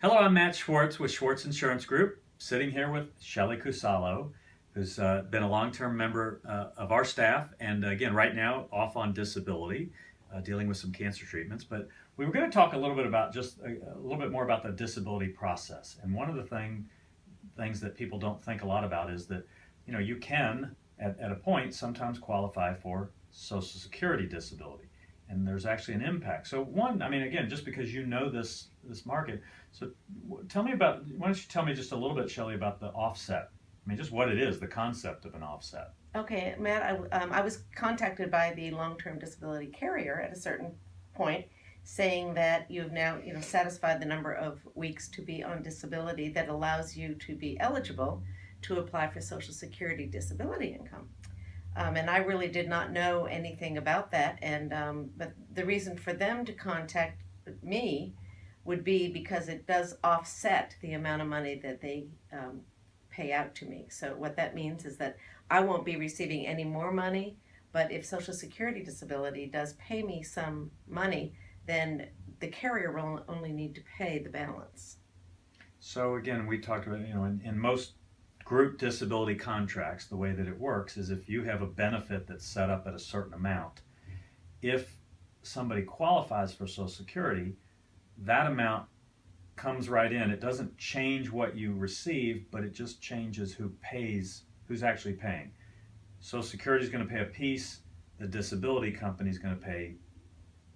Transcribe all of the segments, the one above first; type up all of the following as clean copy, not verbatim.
Hello, I'm Matt Schwartz with Schwartz Insurance Group, sitting here with Shelley Kuussalo, who's been a long-term member of our staff, and again, right now, off on disability, dealing with some cancer treatments. But we were going to talk a little bit about just a little bit more about the disability process. And one of the things that people don't think a lot about is that, you can, at a point, sometimes qualify for Social Security disability. And there's actually an impact. So one, again, just because you know this market, so tell me about, why don't you tell me just a little bit, Shelley, about the offset? Just what it is, the concept of an offset. Okay, Matt, I was contacted by the long-term disability carrier at a certain point saying that you've now, satisfied the number of weeks to be on disability that allows you to be eligible to apply for Social Security disability income. And I really did not know anything about that. But the reason for them to contact me would be because it does offset the amount of money that they pay out to me. So what that means is that I won't be receiving any more money, but if Social Security disability does pay me some money, then the carrier will only need to pay the balance. So again, we talked about, in most group disability contracts, the way that it works is if you have a benefit that's set up at a certain amount, if somebody qualifies for Social Security, that amount comes right in. It doesn't change what you receive, but it just changes who's actually paying. Social Security is going to pay a piece, the disability company is going to pay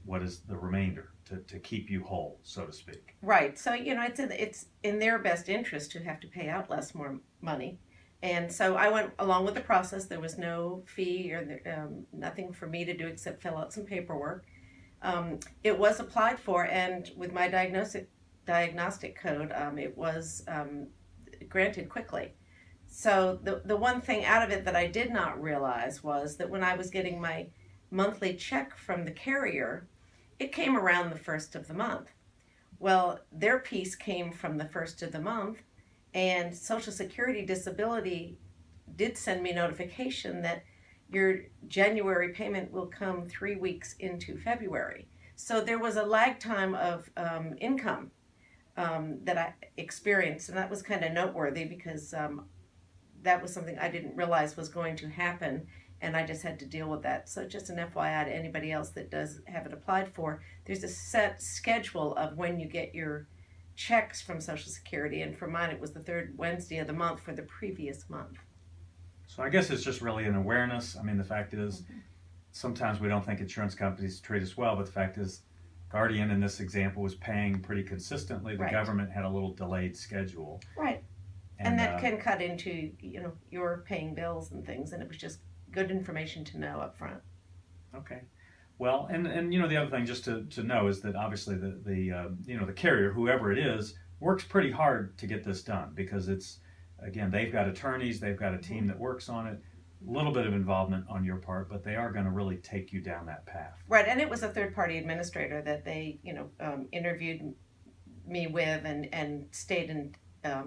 what is the remainder to keep you whole, so to speak. Right. So, it's in their best interest to have to pay out less more money. And so I went along with the process. There was no fee or nothing for me to do except fill out some paperwork. It was applied for, and with my diagnostic code, it was granted quickly. So the one thing out of it that I did not realize was that when I was getting my monthly check from the carrier, it came around the first of the month. Well, their piece came from the first of the month, and Social Security disability did send me notification that your January payment will come 3 weeks into February. So there was a lag time of income that I experienced, and that was kind of noteworthy because that was something I didn't realize was going to happen, and I just had to deal with that. So just an FYI to anybody else that does have it applied for, there's a set schedule of when you get your checks from Social Security, and for mine it was the third Wednesday of the month for the previous month. So I guess it's just really an awareness. The fact is, sometimes we don't think insurance companies treat us well, but the fact is, Guardian in this example was paying pretty consistently. The Right. government had a little delayed schedule. Right. And that can cut into, your paying bills and things, and it was just good information to know up front. Okay. Well, and the other thing just to know is that obviously the carrier, whoever it is, works pretty hard to get this done because they've got attorneys, they've got a team that works on it. A little bit of involvement on your part, but they are going to really take you down that path. Right, and it was a third-party administrator that they, interviewed me with and stayed in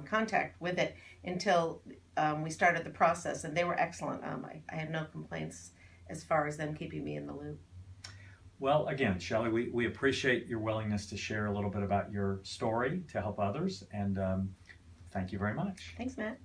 contact with it until we started the process, and they were excellent. I had no complaints as far as them keeping me in the loop. Well, again, Shelley, we appreciate your willingness to share a little bit about your story to help others, and thank you very much. Thanks, Matt.